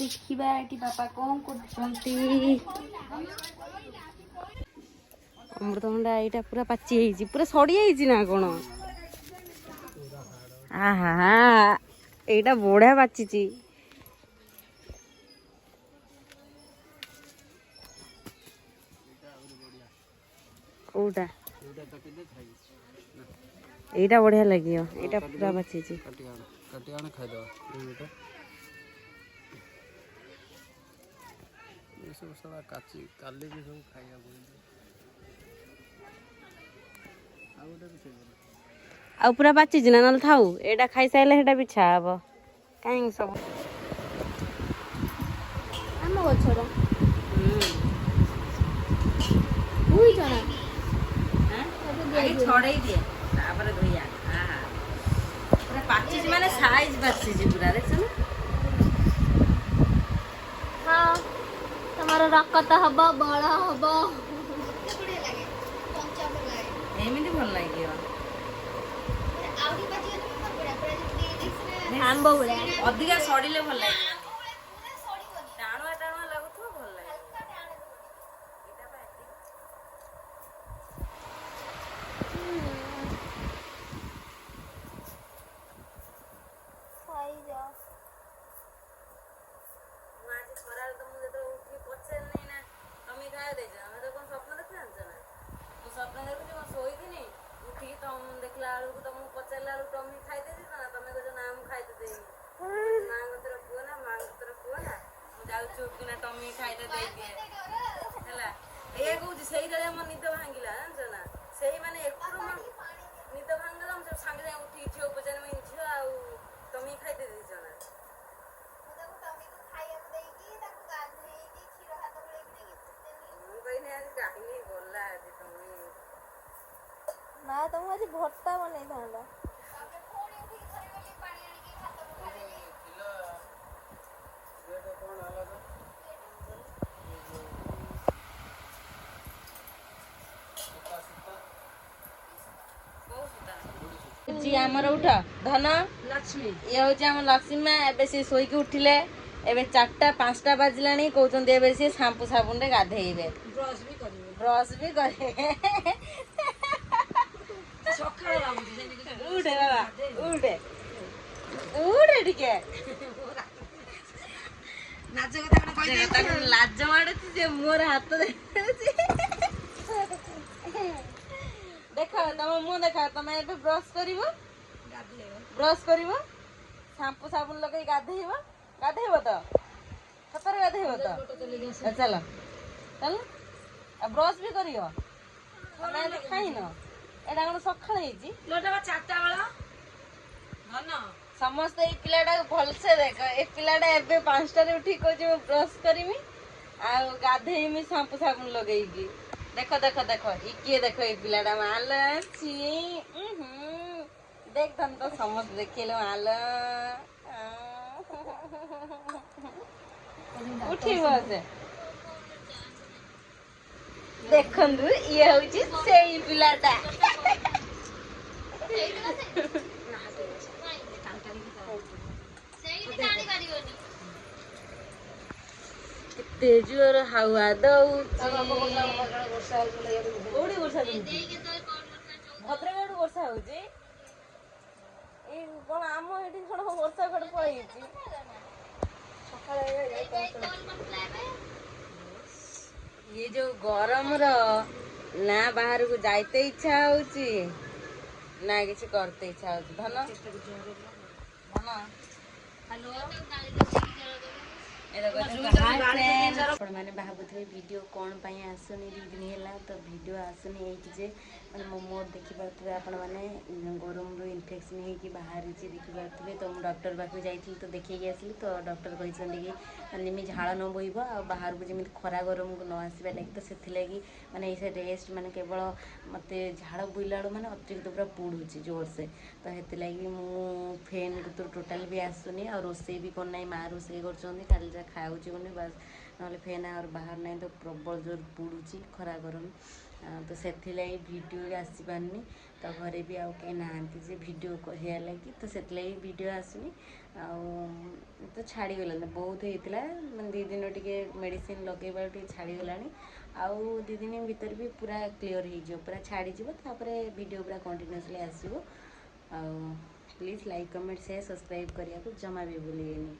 ଦେଖିବା ଏଠି ବାପା କଣ କରୁଛନ୍ତି। ଅମୃତଭଣ୍ଡା ଏଇଟା ପୁରା ପାଚି ହେଇଛି, ପୁରା ସଡି ଯାଇଛି ନା କଣ? ଆହା ଏଇଟା ବଢିଆ ପାଚିଛି। କୋଉଟା? ଏଇଟା ବଢିଆ ଲାଗିବ, ଏଇଟା ପୁରା ପାଚିଛି। ଆଉ ପୁରା ପାଚିଛି ନା, ନହେଲେ ଥାଉ, ଏଇଟା ଖାଇସାରିଲେ ସେଟା ବିଛା ହବ। କାହିଁକି ସବୁ ଆମ ଗଛର ଛଡେଇ ଦିଏ ତାପରେ ଧୋଇଆ। ପୁରା ପାଚିଛି ମାନେ ସାଇଜ ପାଚିଛି ପୁରା, ଦେଖୁଛ ନା? ହଁ ତମର ରକତ ହବ, ବଳ ହବ। ଏମିତି ଭଲ ଲାଗିବ। ଆମ୍ବ ଭଳିଆ ଅଧିକା ସଡିଲେ ଭଲ ଲାଗିବ। ଟାଣୁଆ ଟାଣୁଆ ଲାଗୁଥିବ ଭଲ ଲାଗିବ। ମୁଁ ଆଜି ଖରାରେ ତମକୁ ଯେତେବେଳେ ଉଠିକି ପଚାରିନି ନା ତମେ ଖାଇବା ଦେଇଛ, ଆମେ ତ କଣ ସ୍ୱପ୍ନ ଦେଖି ଜାଣିଛ ନା? ମୁଁ ସ୍ୱପ୍ନ ଦେଖୁଛି ମୁଁ ଶୋଇଥିନି, ଉଠିକି ତମ ଦେଖିଲା ବେଳକୁ ତମକୁ ପଚାରିଲା ବେଳକୁ ତମେ ଖାଇ ଦେଇଛ ନା, ତମେ କହୁଛ ନା ମୁଁ ଖାଇତେ ଦେଇନି। ମା କତର ପୁଅ ନା, ମା କତର ପୁଅ ନା, ମୁଁ ଯାଉଛି ଚୁପକିନା ଟମି ଖାଇତେ ଦେଇଦିଏ ହେଲା। ଏଇଆ କହୁଛି, ସେଇଟା ମୋ ନିଦ ଭାଙ୍ଗିଲା ଜାଣିଛ ନା? ସେଇ ମାନେ ଏକୁରୁ ମୋ ନିଦ ଭାଙ୍ଗିଲା, ମୁଁ ସାଙ୍ଗେ ସାଙ୍ଗେ ଉଠିକି ଝିଅ ପଚାରିଲି ଝିଅ ଆଉ ତମେ ଖାଇତେ ଦେଇଛ ନା? ମୁଁ କହିନି ଆଜି କାହିଁକି ଗଲା ଆଜି ତମେ। ମା ତମକୁ ଆଜି ଭର୍ତ୍ତା ବନେଇଥାନ୍ତା। ଆମର ଉଠ ଧନ ଲକ୍ଷ୍ମୀ, ଇଏ ହଉଛି ଆମ ଲକ୍ଷ୍ମୀ ମା। ଏବେ ସେ ଶୋଇକି ଉଠିଲେ, ଏବେ 4ଟା 5ଟା ବାଜିଲାଣି, କହୁଛନ୍ତି ଏବେ ସିଏ ସାମ୍ପୁ ସାବୁନରେ ଗାଧେଇବେ, ବ୍ରଶ ବି କରିବେ। ଉଠେ ବାବା ଉଠେ, ଉଠେ ଟିକେ। ତାକୁ ଲାଜ ମାଡୁଛି, ସେ ମୁହଁରେ ହାତ ଦେଖଉଛି। ଦେଖ ତମ ମୁହଁ ଦେଖ, ତମେ ଏବେ ବ୍ରଶ କରିବ, ବ୍ରଶ କରିବ, ସାମ୍ପୁ ସାବୁନ ଲଗେଇ ଗାଧେଇବ। ଗାଧେଇବ ତ? ସତରେ ଗାଧେଇବ ତ? ଚାଲ ଚାଲ। ଆଉ ବ୍ରଶ ବି କରିବ। ତମେ ଆଜି ଖାଇନ? ଏଇଟା କଣ ସକାଳ ହେଇଛି? 4ଟା ବେଳ। ସମସ୍ତେ ଏଇ ପିଲାଟାକୁ ଭଲସେ ଦେଖ। ଏ ପିଲାଟା ଏବେ 5ଟାରେ ଉଠିକି କହୁଛି ମୁଁ ବ୍ରଶ କରିମି ଆଉ ଗାଧେଇମି ସାମ୍ପୁ ସାବୁନ ଲଗେଇକି। ଦେଖ ଦେଖ ଦେଖ, କିଏ ଦେଖ ଏଇ ପିଲାଟା ମାଲ ଅଛି। ଦେଖ ଧନ ତ ସମସ୍ତେ ଦେଖିଲେ ମାଲ। ଉଠିବ ସେ। ଦେଖନ୍ତୁ ଇଏ ହଉଛି ସେଇ ପିଲାଟା। କେତେ ଜୋର ହାୱା ଦଉଛି। କୋଉଠି ବର୍ଷା ଦଉଛି? ଭଦ୍ରକ ଆଡୁ ବର୍ଷା ହଉଛି। ଏଇ କଣ ଆମ ଏଠି କଣ ବର୍ଷା କୁଆଡେ ପଳେଇଛି। ଇଏ ଯୋଉ ଗରମର, ନା ବାହାରକୁ ଯାଇତେ ଇଚ୍ଛା ହଉଛି ନା କିଛି କରତେ ଇଚ୍ଛା ହଉଛି। ଧନ ଧନ ଆପଣ ମାନେ ଭାବୁଥିବେ ଭିଡ଼ିଓ କ'ଣ ପାଇଁ ଆସୁନି 2 ଦିନ ହେଲା। ତ ଭିଡ଼ିଓ ଆସୁନି ଏଇଠି ଯେ ମାନେ ମୋ ମୁହଁ ଦେଖିପାରୁଥିବେ ଆପଣମାନେ, ଗରମରୁ ଇନଫେକ୍ସନ୍ ହେଇକି ବାହାରିଛି ଦେଖିପାରୁଥିବେ। ତ ମୁଁ ଡକ୍ଟର ପାଖକୁ ଯାଇଥିଲି, ତ ଦେଖେଇକି ଆସିଲି। ତ ଡକ୍ଟର କହିଛନ୍ତି କି ମାନେ ଯେମିତି ଝାଳ ନ ବୋହିବ ଆଉ ବାହାରକୁ ଯେମିତି ଖରା ଗରମକୁ ନ ଆସିବା ଲାଗି। ତ ସେଥିଲାଗି ମାନେ ଏଇ ସେ ରେଷ୍ଟ ମାନେ କେବଳ ମୋତେ ଝାଳ ବୋହିଲା ବେଳୁ ମାନେ ଅତିରିକ୍ତ ପୁରା ପୋଡ଼ୁଛି ଜୋରସେ। ତ ସେଥିଲାଗି ମୁଁ ଫ୍ୟାନ୍ କତିରୁ ଟୋଟାଲ୍ ବି ଆସୁନି, ଆଉ ରୋଷେଇ ବି କରୁନାହିଁ। ମାଆ ରୋଷେଇ କରୁଛନ୍ତି, ଖାଲି ଯାହା ଖାଉଛି ବୋଲି ବାସ୍, ନହେଲେ ଫ୍ୟାନ୍ ଆଉ ବାହାର ନାହିଁ। ତ ପ୍ରବଳ ଜୋର ପୋଡ଼ୁଛି ଖରା ଗରମ। ତ ସେଥିଲାଗି ଭିଡ଼ିଓ ଆସିପାରୁନି। ତ ଘରେ ବି ଆଉ କେହି ନାହାନ୍ତି ଯେ ଭିଡ଼ିଓ କରିବା ଲାଗି, ତ ସେଥିଲାଗି ଭିଡ଼ିଓ ଆସୁନି। ଆଉ ତ ଛାଡ଼ିଗଲାଣି, ବହୁତ ହେଇଥିଲା ମାନେ 2 ଦିନ ଟିକେ ମେଡ଼ିସିନ ଲଗେଇବାରୁ ଟିକେ ଛାଡ଼ିଗଲାଣି। ଆଉ 2 ଦିନ ଭିତରେ ବି ପୁରା କ୍ଲିଅର୍ ହେଇଯିବ, ପୁରା ଛାଡ଼ିଯିବ। ତାପରେ ଭିଡ଼ିଓ ପୁରା କଣ୍ଟିନ୍ୟୁଅସଲି ଆସିବ। ଆଉ please like comment share subscribe କରିବାକୁ ଜମା ବି ଭୁଲିବେନି।